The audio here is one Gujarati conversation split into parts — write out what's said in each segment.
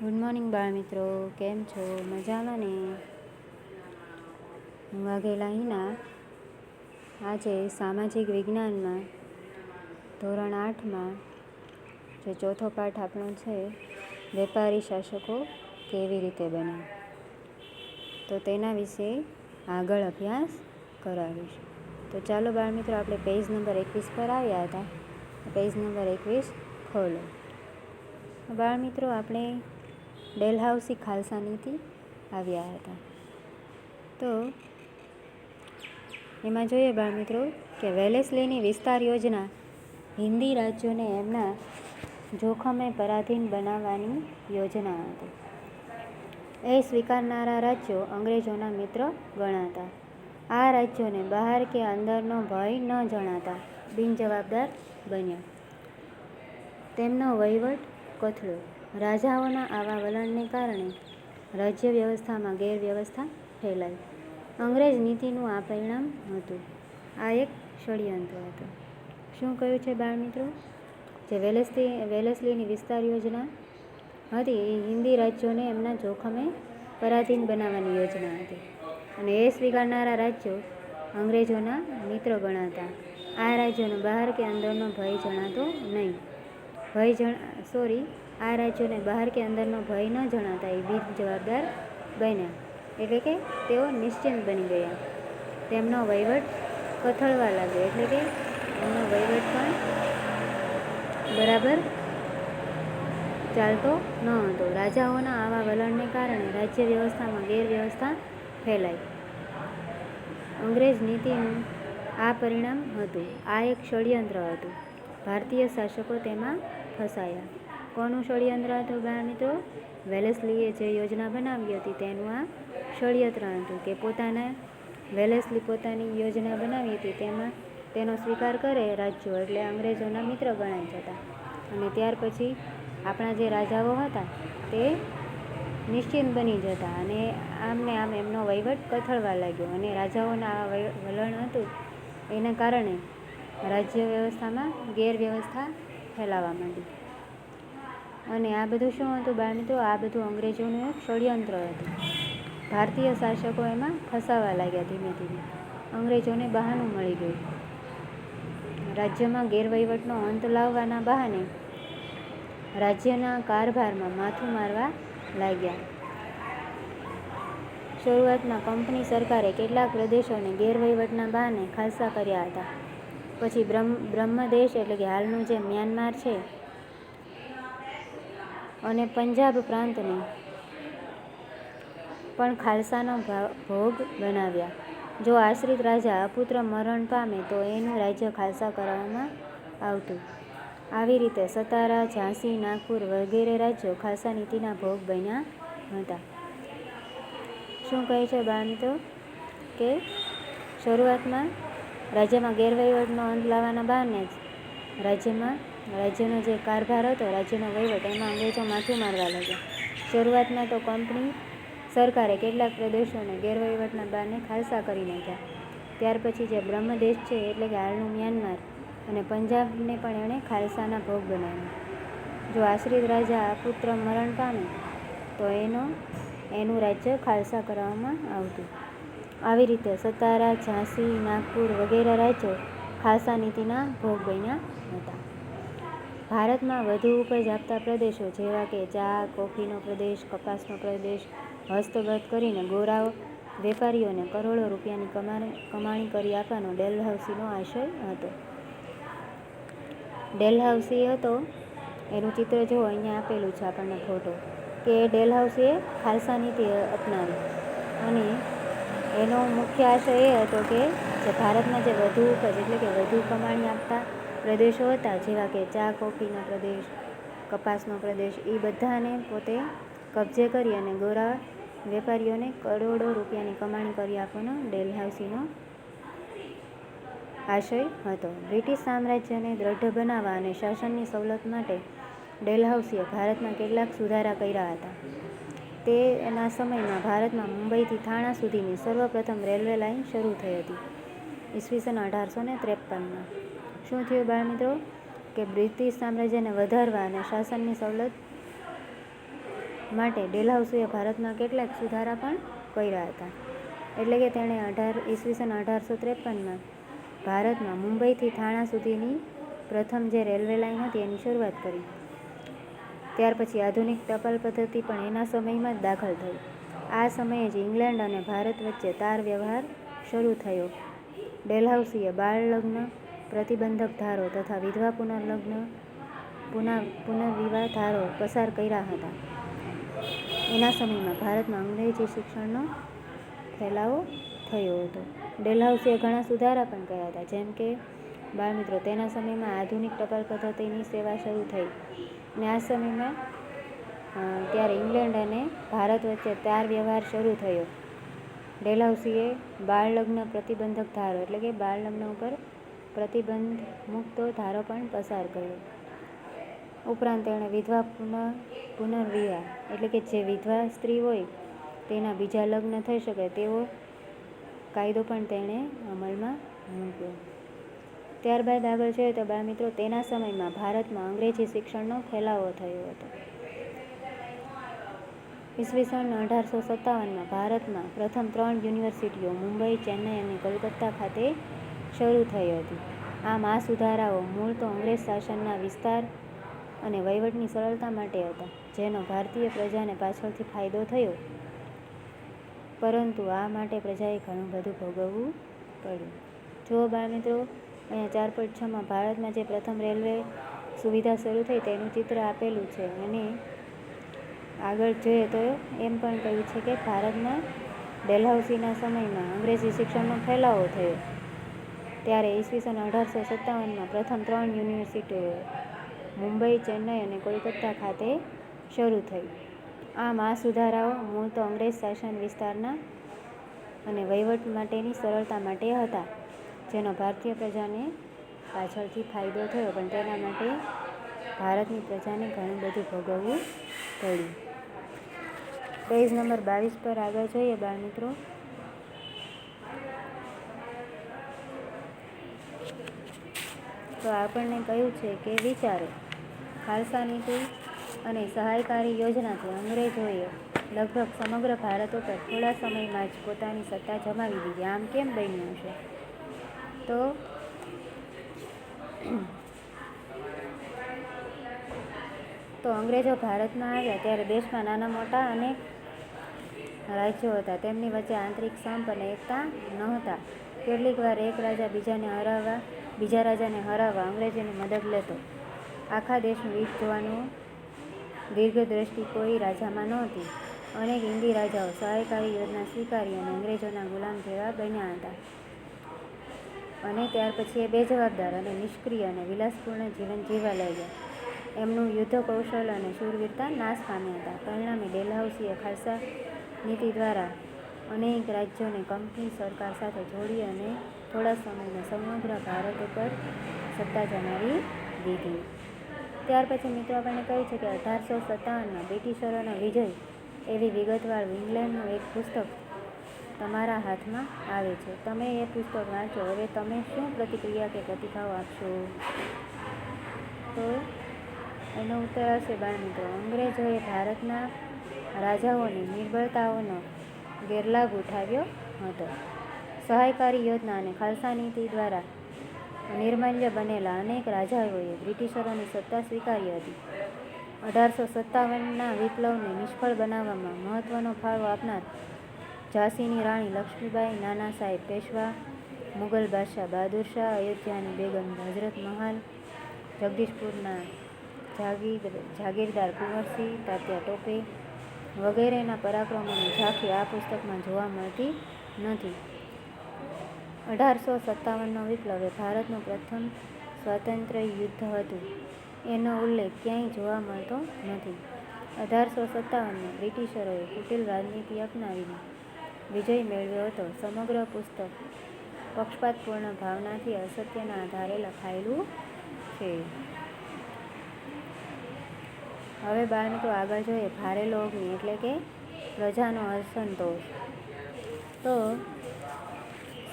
ગુડ મોર્નિંગ બાળ મિત્રો, કેમ છો? મજામાં ને? હું વાઘેલા હિના આજે સામાજિક વિજ્ઞાનમાં ધોરણ 8માં જે ચોથો પાઠ આપણો છે વેપારી શાસકો કેવી રીતે બન્યા, તો તેના વિશે આગળ અભ્યાસ કરાવીશ. તો ચાલો બાળ મિત્રો, આપણે પેજ નંબર 21 પર આવ્યા હતા. પેજ નંબર 21 ખોલો. બાળ મિત્રો, આપણે ડેલહાઉસી ખાલસા નીતિ આવ્યા હતા. તો એમાં જોઈએ બાળ મિત્રો કે વેલેસ્લીની વિસ્તાર યોજના હિન્દી રાજ્યોને એમના જોખમે પરાધીન બનાવવાની યોજના હતી. એ સ્વીકારનારા રાજ્યો અંગ્રેજોના મિત્ર ગણાતા. આ રાજ્યોને બહાર કે અંદરનો ભય ન જણાતા બિનજવાબદાર બન્યા. તેમનો વહીવટ કથળો. રાજાઓના આવા વલણને કારણે રાજ્ય વ્યવસ્થામાં ગેરવ્યવસ્થા ફેલાઈ. અંગ્રેજ નીતિનું આ પરિણામ હતું. આ એક ષડયંત્ર હતું. શું કહ્યું છે બાળ મિત્રો? જે વેલેસ્લીની વિસ્તાર યોજના હતી એ હિન્દી રાજ્યોને એમના જોખમે પરાધીન બનાવવાની યોજના હતી, અને એ સ્વીકારનારા રાજ્યો અંગ્રેજોના મિત્ર ગણાતા. આ રાજ્યોને બહાર કે અંદરનો ભય જણાતો નહીં. આ રાજ્યોને બહાર કે અંદરનો ભય ન જણાતા એ બિનજવાબદાર બન્યા, એટલે કે તેઓ નિશ્ચિંત બની ગયા. તેમનો વહીવટ કથળવા લાગ્યો, એટલે કે એમનો વહીવટ પણ બરાબર ચાલતો ન હતો. રાજાઓના આવા વલણને કારણે રાજ્ય વ્યવસ્થામાં ગેરવ્યવસ્થા ફેલાઈ. અંગ્રેજ નીતિનું આ પરિણામ હતું. આ એક ષડયંત્ર હતું. ભારતીય શાસકો તેમાં ફસાયા. કોનું ષડયંત્ર હતું બાળ મિત્રો? વેલેસ્લીએ જે યોજના બનાવી હતી તેનું આ ષડયંત્ર હતું કે વેલેસ્લી પોતાની યોજના બનાવી હતી તેમાં તેનો સ્વીકાર કરે રાજ્યો, એટલે અંગ્રેજોના મિત્ર ગણાઈ જતા. અને ત્યાર પછી આપણા જે રાજાઓ હતા તે નિશ્ચિંત બની જતા, અને આમને આમ એમનો વહીવટ કથળવા લાગ્યો. અને રાજાઓના આ વલણ હતું એના કારણે રાજ્ય વ્યવસ્થામાં ગેરવ્યવસ્થા ફેલાવા માંડી. અને આ બધું શું હતું બાળ મિત્રો? આ બધું અંગ્રેજોનું એક ષડયંત્ર હતું. ભારતીય શાસકો એમાં ફસાવા લાગ્યા. ધીમે ધીમે અંગ્રેજોને બહાનું મળી ગયું. રાજ્યમાં ગેરવહીવટનો અંત લાવવાના બહાને રાજ્યના કારભારમાં માથું મારવા લાગ્યા. શરૂઆતમાં કંપની સરકારે કેટલાક પ્રદેશોને ગેરવહીવટના બહાને ખાલસા કર્યા હતા. પછી બ્રહ્મદેશ એટલે કે હાલનું જે મ્યાનમાર છે અને પંજાબ પ્રાંતને પણ ખાલસાનો ભોગ બનાવ્યા. જો આશ્રિત રાજા અપુત્ર મરણ પામે તો એનું રાજ્ય ખાલસા કરવામાં આવતું. આવી રીતે સતારા, ઝાંસી, નાગપુર વગેરે રાજ્યો ખાલસા નીતિના ભોગ બન્યા હતા. શું કહે છે બાળ મિત્રો કે શરૂઆતમાં રાજ્યમાં ગેરવહીવટનો અંત લાવવાના બહાને જ રાજ્યનો જે કારભાર હતો, રાજ્યનો વહીવટ, એમાં અંગ્રેજો માથું મારવા લાગ્યા. શરૂઆતમાં તો કંપની સરકારે કેટલાક પ્રદેશોને ગેરવહીવટના બહાને ખાલસા કરી નાખ્યા. ત્યાર પછી જે બ્રહ્મદેશ છે એટલે કે હાલનું મ્યાનમાર અને પંજાબને પણ એણે ખાલસાના ભોગ બનાવ્યા. જો આશ્રિત રાજા પુત્ર મરણ પામે તો એનું રાજ્ય ખાલસા કરવામાં આવતું. આવી રીતે સતારા, ઝાંસી, નાગપુર વગેરે રાજ્યો ખાલસા નીતિના ભોગ બન્યા હતા. ભારતમાં વધુ ઉપજ આપતા પ્રદેશો જેવા કે ચા, કોફીનો પ્રદેશ, કપાસનો પ્રદેશ હસ્તગત કરીને ગોરા વેપારીઓને કરોડો રૂપિયાની કમાણી કરી આપવાનો ડેલહાઉસીનો આશય હતો. ડેલહાઉસી હતો એનું ચિત્ર જો અહીંયા આપેલું છે આપણને ફોટો, કે ડેલહાઉસીએ ખાલસા નીતિ અપનાવી. અને એનો મુખ્ય આશય એ હતો કે જે ભારતમાં જે વધુ ઉપજ એટલે કે વધુ કમાણી આપતા પ્રદેશો હતા, જેવા કે ચા, કોફીનો પ્રદેશ, કપાસનો પ્રદેશ, એ બધાને પોતે કબજે કરી અને ગોરા વેપારીઓને કરોડો રૂપિયાની કમાણી કરી આપવાનો ડેલહાઉસીનો આશય હતો. બ્રિટિશ સામ્રાજ્યને દ્રઢ બનાવવા અને શાસનની સવલત માટે ડેલહાઉસીએ ભારતમાં કેટલાક સુધારા કર્યા હતા. તેના સમયમાં ભારતમાં મુંબઈથી થાણા સુધીની સર્વપ્રથમ રેલવે લાઇન શરૂ થઈ હતી ઈસવીસન 1853માં. શું થયું બાળ મિત્રો કે બ્રિટિશ સામ્રાજ્યને વધારવા અને શાસનની સવલત માટે ડેલહાઉસીએ ભારતમાં કેટલાક સુધારા પણ કર્યા હતા. એટલે કે તેણે ઈસવીસન 1853માં ભારતમાં મુંબઈથી થાણા સુધીની પ્રથમ જે રેલવે લાઇન હતી એની શરૂઆત કરી. ત્યાર પછી આધુનિક ટપાલ પદ્ધતિ પણ એના સમયમાં જ દાખલ થઈ. આ સમયે જ ઇંગ્લેન્ડ અને ભારત વચ્ચે તાર વ્યવહાર શરૂ થયો. ડેલહાઉસીએ બાળ લગ્ન પ્રતિબંધક ધારો તથા વિધવા પુનર્વિવાહ ધારો પસાર કર્યા હતા. એના સમયમાં ભારતમાં અંગ્રેજી શિક્ષણનો ફેલાવો થયો હતો. ડેલહાઉસીએ ઘણા સુધારા પણ કર્યા હતા, જેમ કે બાળમિત્રો તેના સમયમાં આધુનિક ટપાલ પદ્ધતિની સેવા શરૂ થઈ અને આ સમયમાં ત્યારે ઇંગ્લેન્ડ અને ભારત વચ્ચે તાર વ્યવહાર શરૂ થયો. ડેલહાઉસીએ બાળ લગ્ન પ્રતિબંધક ધારો એટલે કે બાળ લગ્ન ઉપર પ્રતિબંધ મૂકતો ધારો પણ પસાર કર્યો. ઉપરાંત તેણે વિધવા પુનર્વિવાહ એટલે કે જે વિધવા સ્ત્રી હોય તેના બીજા લગ્ન થઈ શકે તેવો કાયદો પણ તેણે અમલમાં મૂક્યો. ત્યારબાદ આગળ જોઈએ તો બાળમિત્રો તેના સમયમાં ભારતમાં અંગ્રેજી શિક્ષણનો ફેલાવો થયો હતો. ઈસવીસન 1857માં ભારતમાં પ્રથમ 3 યુનિવર્સિટીઓ મુંબઈ, ચેન્નઈ અને કોલકાતા ખાતે શરૂ થઈ હતી. આમ આ સુધારાઓ મૂળ તો અંગ્રેજ શાસનના વિસ્તાર અને વહીવટની સરળતા માટે હતા, જેનો ભારતીય પ્રજાને પાછળથી ફાયદો થયો, પરંતુ આ માટે પ્રજાએ ઘણું બધું ભોગવવું પડ્યું. જો બાળમિત્રો અહીંયા 4.6માં ભારતમાં જે પ્રથમ રેલવે સુવિધા શરૂ થઈ તેનું ચિત્ર આપેલું છે અને આગળ જોઈએ તો એમ પણ કહ્યું છે કે ભારતમાં ડેલહાઉસીના સમયમાં અંગ્રેજી શિક્ષણનો ફેલાવો થયો. ત્યારે ઈસવીસન 1857માં પ્રથમ 3 યુનિવર્સિટીઓ મુંબઈ, ચેન્નઈ અને કોલકાતા ખાતે શરૂ થઈ. આમ આ સુધારાઓ મૂળ તો અંગ્રેજ શાસન વિસ્તારના અને વહીવટ માટેની સરળતા માટે હતા, જેનો ભારતીય પ્રજાને પાછળથી ફાયદો થયો, પણ તેના માટે ભારતની પ્રજાને ઘણું બધું ભોગવવું પડ્યું. પેજ નંબર 22 પર આગળ જોઈએ બાળમિત્રો. તો આપણને કહ્યું છે કે વિચારો ખાલસા નીતિ અને સહાયકારી યોજનાથી અંગ્રેજોએ લગભગ સમગ્ર ભારત ઉપર થોડા સમયમાં જ પોતાની સત્તા જમાવી દીધી. આમ કેમ બન્યું હશે? તો અંગ્રેજો ભારતમાં આવ્યા ત્યારે દેશમાં નાના મોટા અનેક રાજ્યો હતા. તેમની વચ્ચે આંતરિક સંપ અને એકતા નહોતા. કેટલીક વાર એક રાજા બીજા રાજાને હરાવવા અંગ્રેજોની મદદ લેતો. આખા દેશનું હિત જોવાનું દીર્ઘદ્રષ્ટિ કોઈ રાજામાં નહોતી. અનેક હિન્દી રાજાઓ સહાયકારી યોજના સ્વીકારી અને અંગ્રેજોના ગુલામ જેવા બન્યા હતા, અને ત્યાર પછી એ બેજવાબદાર અને નિષ્ક્રિય અને વિલાસપૂર્ણ જીવન જીવવા લાગ્યા. એમનું યુદ્ધ કૌશલ અને શૂરવીરતા નાશ પામ્યા હતા. પરિણામે ડેલહાઉસીએ ખાલસા નીતિ દ્વારા અનેક રાજ્યોને કંપની સરકાર સાથે જોડી અને થોડા સમયમાં સમગ્ર ભારત ઉપર સત્તા જમાવી દીધી. ત્યાર પછી મિત્રો આપણને કહ્યું છે કે 1857માં બ્રિટિશરોનો વિજય એવી વિગતવાર ઇંગ્લેન્ડનું એક પુસ્તક તમારા હાથમાં આવે છે. તમે એ પુસ્તક વાંચો. હવે તમે શું પ્રતિક્રિયા કે પ્રતિભાવ આપશો? તો એનો ઉત્તર હશે બાળમિત્રો, અંગ્રેજોએ ભારતના રાજાઓની નિર્બળતાઓનો ગેરલાભ ઉઠાવ્યો હતો. સહાયકારી યોજના અને ખાલસા નીતિ દ્વારા નિર્માલ્ય બનેલા અનેક રાજાઓએ બ્રિટિશરોની સત્તા સ્વીકારી હતી. 1857ના વિપ્લવને નિષ્ફળ બનાવવામાં મહત્વનો ફાળો આપનાર ઝાંસીની રાણી લક્ષ્મીબાઈ, નાના સાહેબ પેશવા, મુગલ બાદશાહ બહાદુર શાહ, અયોધ્યાની બેગમ હઝરત મહાલ, જગદીશપુરના જાગીરદાર કુંવરસિંહ, તાત્યા ટોપે વગેરેના પરાક્રમોની ઝાંખી આ પુસ્તકમાં જોવા મળતી નથી. 1857નો વિપ્લવ એ ભારતનું પ્રથમ સ્વાતંત્ર્ય યુદ્ધ હતું. એનો ઉલ્લેખ ક્યાંય જોવા મળતો નથી. 1857માં બ્રિટિશરોએ કુટિલ રાજનીતિ અપનાવીને વિજય મેળવ્યો હતો. સમગ્ર પુસ્તક પક્ષપાતપૂર્ણ ભાવનાથી અસત્યના આધારે લખાયેલું છે. હવે બાળમિત્રો આગળ જોઈએ ભારે લોભની એટલે કે પ્રજાનો અસંતોષ. તો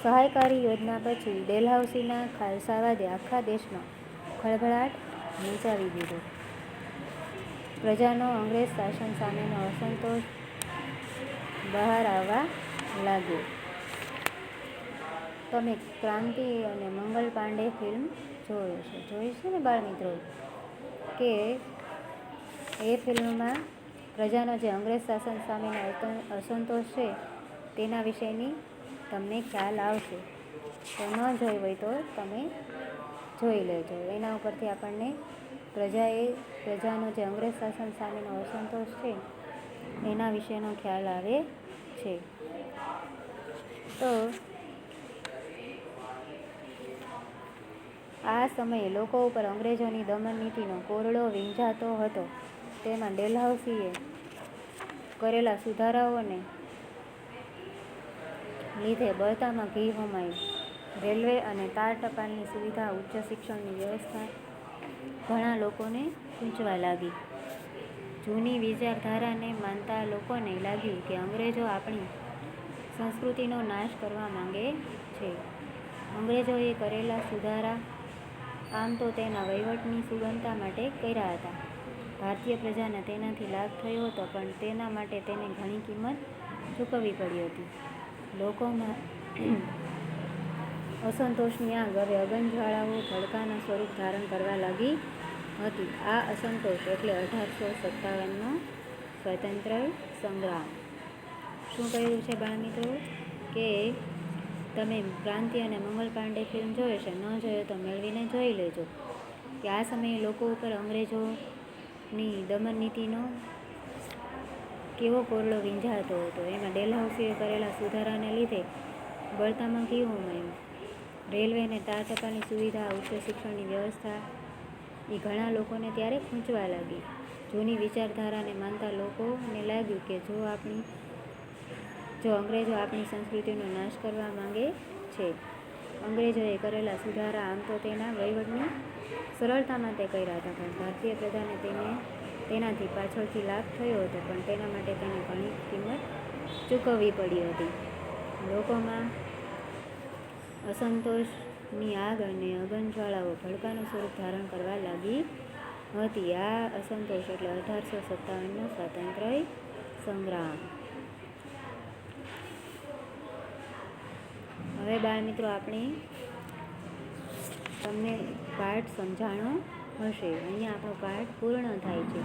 સહાયકારી યોજના પછી ડેલહાઉસીના ખાલસાવાદે આખા દેશમાં ખળભળાટ મચાવી દીધો. પ્રજાનો અંગ્રેજ શાસન સામેનો અસંતોષ બહાર આવવા લાગ્યો. તમે ક્રાંતિ અને મંગલ પાંડે ફિલ્મ જોઈ છે ને બાળમિત્રો, કે એ ફિલ્મમાં પ્રજાનો જે અંગ્રેજ શાસન સામેનો અસંતોષ છે તેના વિશેની તમને ખ્યાલ આવશે. તો ન જોઈ હોય તો તમે જોઈ લેજો. એના ઉપરથી આપણને પ્રજાનો જે અંગ્રેજ શાસન સામેનો અસંતોષ છે એના વિશેનો ખ્યાલ આવે છે. તો આ સમયે લોકો ઉપર અંગ્રેજોની દમન નીતિનો કોરડો વીંઝાતો હતો. તેમાં ડેલહાઉસીએ કરેલા સુધારાઓને લીધે બળતામાં ઘી હોમાયું. રેલવે અને તાર ટપાલની સુવિધા, ઉચ્ચ શિક્ષણની વ્યવસ્થા ઘણા લોકોને ગૂંચવા લાગી. જૂની વિચારધારાને માનતા લોકોને લાગ્યું કે અંગ્રેજો આપણી સંસ્કૃતિનો નાશ કરવા માંગે છે. અંગ્રેજોએ કરેલા સુધારા આમ તો તેના વહીવટની સુગમતા માટે કર્યા હતા. ભારતીય પ્રજાને તેનાથી લાભ થયો હતો, પણ તેના માટે તેને ઘણી કિંમત ચૂકવવી પડી હતી. લોકોમાં અસંતોષની આગ હવે અગનજ્વાળાઓ ભડકાના સ્વરૂપ ધારણ કરવા લાગી હતી. આ અસંતોષ એટલે 1857નો સ્વાતંત્ર્ય સંગ્રામ. શું કહ્યું છે બાળમિત્રો, કે તમે ક્રાંતિ અને મંગલ પાંડે ફિલ્મ જોઈ છે, ન જોયો તો મેળવીને જોઈ લેજો. કે આ સમયે લોકો ઉપર અંગ્રેજોની દમન નીતિનો કેવો કોરડો વીંઝાતો હતો. એમાં ડેલહાઉસીએ કરેલા સુધારાને લીધે બળતામાં ઘી હોમાયું. રેલવે અને તાર ટપાલની સુવિધા, ઉચ્ચ શિક્ષણની વ્યવસ્થા એ ઘણા લોકોને ત્યારે ખૂંચવા લાગી. જૂની વિચારધારાને માનતા લોકોને લાગ્યું કે જો અંગ્રેજો આપણી સંસ્કૃતિનો નાશ કરવા માંગે છે. અંગ્રેજોએ કરેલા સુધારા આમ તો તેના વહીવટની સરળતા માટે કર્યા હતા, પણ ભારતીય પ્રજાને તેનાથી પાછળથી લાભ થયો હતો, પણ તેના માટે તેને ઘણી કિંમત ચૂકવવી પડી હતી. લોકોમાં અસંતોષની આગ અને અગનજ્વાળાઓ ભડકાનું સ્વરૂપ ધારણ કરવા લાગી હતી. આ અસંતોષ એટલે 1857નો સ્વાતંત્ર્ય સંગ્રામ. હવે બાળમિત્રો, તમને પાઠ સમજાણો હશે. અહીંયા આપણો પાઠ પૂર્ણ થાય છે.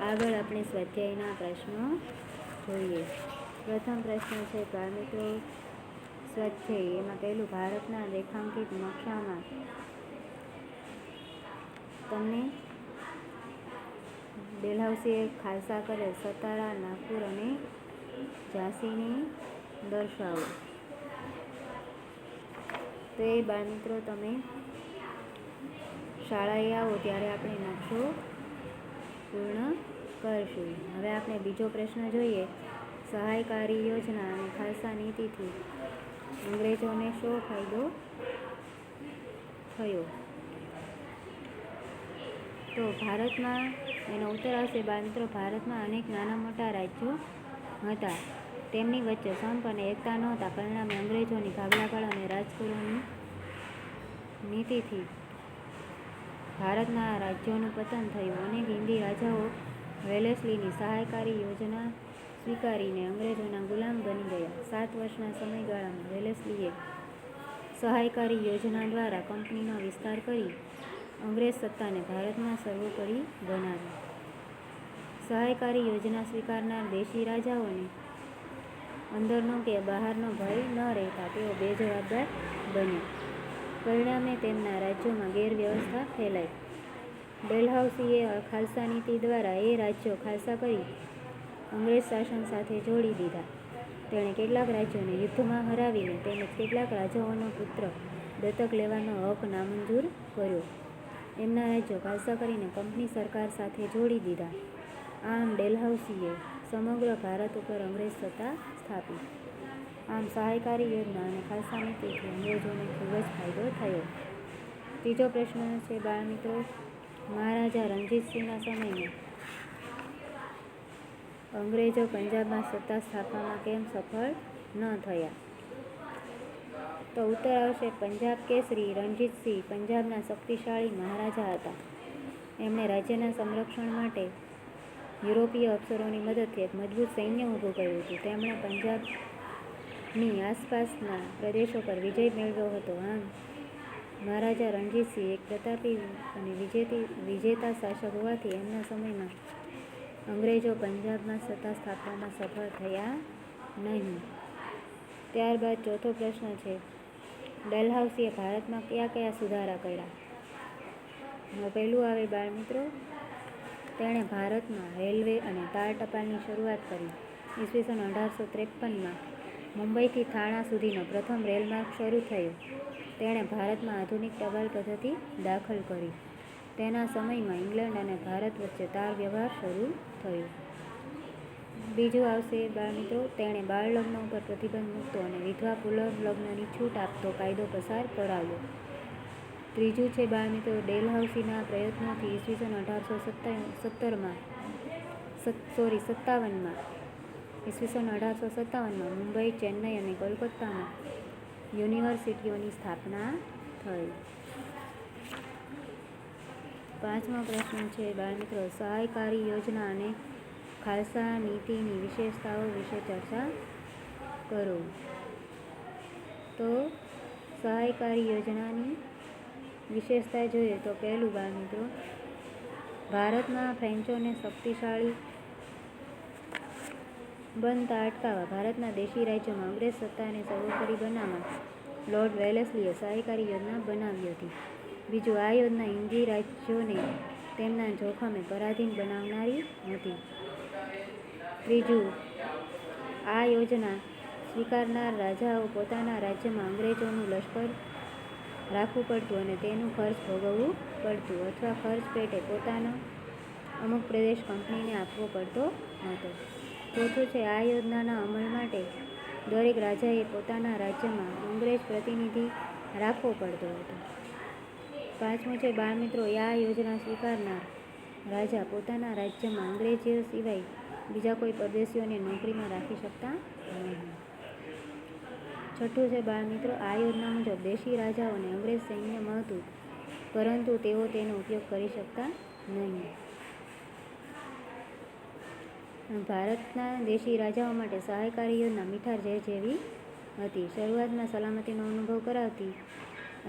આગળ આપણે સ્વાધ્યાયના પ્રશ્નો જોઈએ. પ્રથમ પ્રશ્ન છે બાળમિત્રો સ્વાધ્યાય. એમાં પહેલું, ભારતના રેખાંકિત નકશામાં તમને ડેલહાઉસીએ ખાલસા કરેલ સતારા, નાગપુર અને ઝાંસીની દર્શાવો. તો એ બાળમિત્રો તમે શાળાએ આવો ત્યારે આપણે નકશો પૂર્ણ કરશું. હવે આપણે બીજો પ્રશ્ન જોઈએ. સહાયકારી યોજના અને ખાલસા નીતિથી અંગ્રેજોને શો ફાયદો થયો? તો ભારતમાં એનો ઉત્તર આવશે બાળમિત્રો, ભારતમાં અનેક નાના મોટા રાજ્યો હતા. તેમની વચ્ચે સંપ અને એકતા નહોતા. પરિણામે અંગ્રેજોની ભાગલાવાળ અને રાજગુરુની નીતિથી ભારતના રાજ્યોનું પતન થયું. અનેક હિન્દી રાજાઓ વેલેસ્લીની સહાયકારી યોજના સ્વીકારીને અંગ્રેજોના ગુલામ બની ગયા. 7 વર્ષના સમયગાળામાં વેલેસ્લીએ સહાયકારી યોજના દ્વારા કંપનીનો વિસ્તાર કરી અંગ્રેજ સત્તાને ભારતમાં સર્વોપરી બનાવી. સહાયકારી યોજના સ્વીકારનાર દેશી રાજાઓને અંદરનો કે બહારનો ભય ન રહેતા તેઓ બેજવાબદાર બન્યા. પરિણામે તેમના રાજ્યોમાં ગેરવ્યવસ્થા ફેલાઈ. ડેલહાઉસીએ ખાલસા નીતિ દ્વારા એ રાજ્યો ખાલસા કરી અંગ્રેજ શાસન સાથે જોડી દીધા. તેણે કેટલાક રાજ્યોને યુદ્ધમાં હરાવીને તેમજ કેટલાક રાજાઓનો પુત્ર દત્તક લેવાનો હક નામંજૂર કર્યો. એમના રાજ્યો ખાલસા કરીને કંપની સરકાર સાથે જોડી દીધા. આમ ડેલહાઉસીએ સમગ્ર ભારત ઉપર અંગ્રેજ સત્તા સ્થાપી. આમ સહાયકારી યોજના અને ખાલસા નીતિથી અંગ્રેજોને ખૂબ જ ફાયદો થયો. ત્રીજો પ્રશ્ન છે બાળમિત્રો, મહારાજા રણજીતસિંહના સમયમાં અંગ્રેજો પંજાબમાં સત્તા સ્થાપવામાં કેમ સફળ ન થયા? તો ઉત્તર આવશે પંજાબ કેસરી રણજીતસિંહ પંજાબના શક્તિશાળી મહારાજા હતા. એમણે રાજ્યના સંરક્ષણ માટે યુરોપીય અફસરોની મદદથી એક મજબૂત સૈન્ય ઊભું કર્યું હતું. તેમણે પંજાબની આસપાસના પ્રદેશો પર વિજય મેળવ્યો હતો. આમ મહારાજા રણજીતસિંહ એક પ્રતાપી અને વિજેતા શાસક હોવાથી એમના સમયમાં અંગ્રેજો પંજાબમાં સત્તા સ્થાપવામાં સફળ થયા નહીં. ત્યારબાદ ચોથો પ્રશ્ન છે, ડલહૌસીએ ભારતમાં કયા કયા સુધારા કર્યા? પહેલું આવે બાળમિત્રો, તેણે ભારતમાં રેલવે અને તાર ટપાલની શરૂઆત કરી. ઈસવીસન 1853માં મુંબઈથી થાણા સુધીનો પ્રથમ રેલમાર્ગ શરૂ થયો. તેણે ભારતમાં આધુનિક ટપાલ પદ્ધતિ દાખલ કરી. તેના સમયમાં ઇંગ્લેન્ડ અને ભારત વચ્ચે તાર વ્યવહાર શરૂ થયો. બીજું આવશે બાળમિત્રો, તેણે બાળ લગ્ન ઉપર પ્રતિબંધ મૂકતો અને વિધવા પુનર્લગ્નની છૂટ આપતો કાયદો પસાર કરાવ્યો. ત્રીજું છે બાળમિત્રો, ડેલહાઉસીના પ્રયત્નોથી ઈસવીસન 1857માં મુંબઈ, ચેન્નઈ અને કોલકાતામાં યુનિવર્સિટીઓની સ્થાપના થઈ. પાંચમો પ્રશ્ન છે બાળમિત્રો, સહાયકારી યોજના અને ખાલસા નીતિની વિશેષતાઓ વિશે ચર્ચા કરો. તો સહાયકારી યોજનાની વિશેષતા જોઈએ તો પહેલું બાળમિત્રો, ભારતમાં ફ્રેન્ચોને શક્તિશાળી બનતા અટકાવવા ભારતના દેશી રાજ્યોમાં અંગ્રેજ સત્તાને સર્વોપરી બનાવવા લોર્ડ વેલેસ્લીએ સહાયકારી યોજના બનાવી હતી. બીજું, આ યોજના હિંદી રાજ્યોને તેમના જોખમે પરાધીન બનાવનારી હતી. ત્રીજું, આ યોજના સ્વીકારનાર રાજાઓ પોતાના રાજ્યમાં અંગ્રેજોનું લશ્કર રાખવું પડતું અને તેનું ખર્ચ ભોગવવું પડતું અથવા ખર્ચ પેટે પોતાનો અમુક પ્રદેશ કંપનીને આપવો પડતો હતો. ચોથું છે, આ યોજનાના અમલ માટે દરેક રાજાએ પોતાના રાજ્યમાં અંગ્રેજ પ્રતિનિધિ રાખવો પડતો હતો. પાંચમું છે બાળમિત્રો, આ યોજના સ્વીકારનાર રાજા પોતાના રાજ્યમાં અંગ્રેજીઓ સિવાય બીજા કોઈ પરદેશીઓને નોકરીમાં રાખી શકતા નહીં. છઠ્ઠું છે બાળમિત્રો, આ યોજના મુજબ દેશી રાજાઓને અંગ્રેજ સૈન્ય મળતું પરંતુ તેઓ તેનો ઉપયોગ કરી શકતા નહીં. ભારતના દેશી રાજાઓ માટે સહાયકારી યોજના મીઠા ઝેર જેવી હતી. શરૂઆતમાં સલામતીનો અનુભવ કરાવતી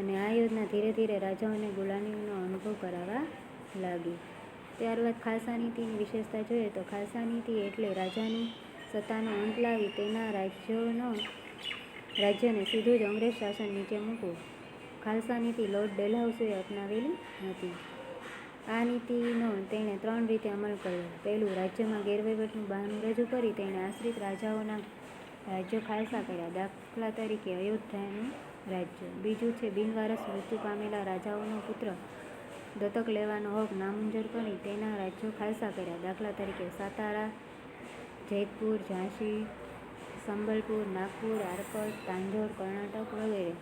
અને આ યોજના ધીરે ધીરે રાજાઓને ગુલામીનો અનુભવ કરાવવા લાગી. ત્યારબાદ ખાલસા નીતિની વિશેષતા જોઈએ તો ખાલસા નીતિ એટલે રાજાની સત્તાનો અંત લાવી તેના રાજ્યને સીધું જ અંગ્રેજ શાસન નીચે મૂકવું. ખાલસા નીતિ લોર્ડ ડેલહાઉસીએ અપનાવેલી હતી. આ નીતિનો તેણે 3 રીતે અમલ કર્યો. પહેલું, રાજ્યમાં ગેરવહીવટનું બહાનું રજૂ કરી તેણે આશ્રિત રાજાઓના રાજ્યો ખાલસા કર્યા. દાખલા તરીકે અયોધ્યાનું રાજ્ય. બીજું છે, બિનવારસ મૃત્યુ પામેલા રાજાઓનો પુત્ર દત્તક લેવાનો હક નામંજૂર કરી તેના રાજ્યો ખાલસા કર્યા. દાખલા તરીકે સાતારા, જૈતપુર, ઝાંસી, સંબલપુર, નાગપુર, આરકોટ, તાંજોર, કર્ણાટક વગેરે.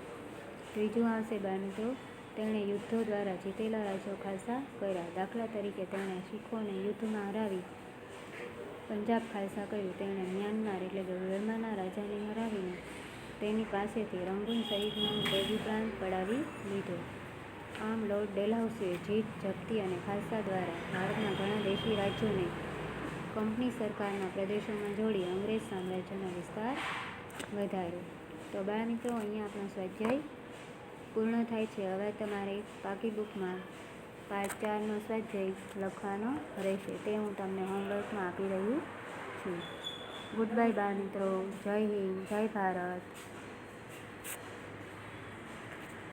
ત્રીજું આવશે બાળમિત્રો, તેણે યુદ્ધો દ્વારા જીતેલા રાજ્યો ખાલસા કર્યા. દાખલા તરીકે તેણે શીખોને યુદ્ધમાં હરાવી પંજાબ ખાલસા કર્યું. તેણે મ્યાનમાર એટલે કે બર્માના રાજાને હરાવીને તેની પાસેથી રંગૂન સહિતનો બેગી પ્રાંત પડાવી લીધો. આમ લોર્ડ ડેલહાઉસીએ જીત, જપ્તી અને ખાલસા દ્વારા ભારતના ઘણા દેશી રાજ્યોને કંપની સરકારના પ્રદેશોમાં જોડી અંગ્રેજ સામ્રાજ્યનો વિસ્તાર વધાર્યો. તો બાળમિત્રો, અહીંયા આપણો સ્વાધ્યાય પૂર્ણ થાય છે. હવે તમારે પાકી બુકમાં પાર્ટ 4નો સ્વાધ્યાય લખવાનો રહેશે. તે હું તમને હોમવર્કમાં આપી રહ્યું છું. ગુડ બાય બાળમિત્રો. જય હિન્દ, જય ભારત.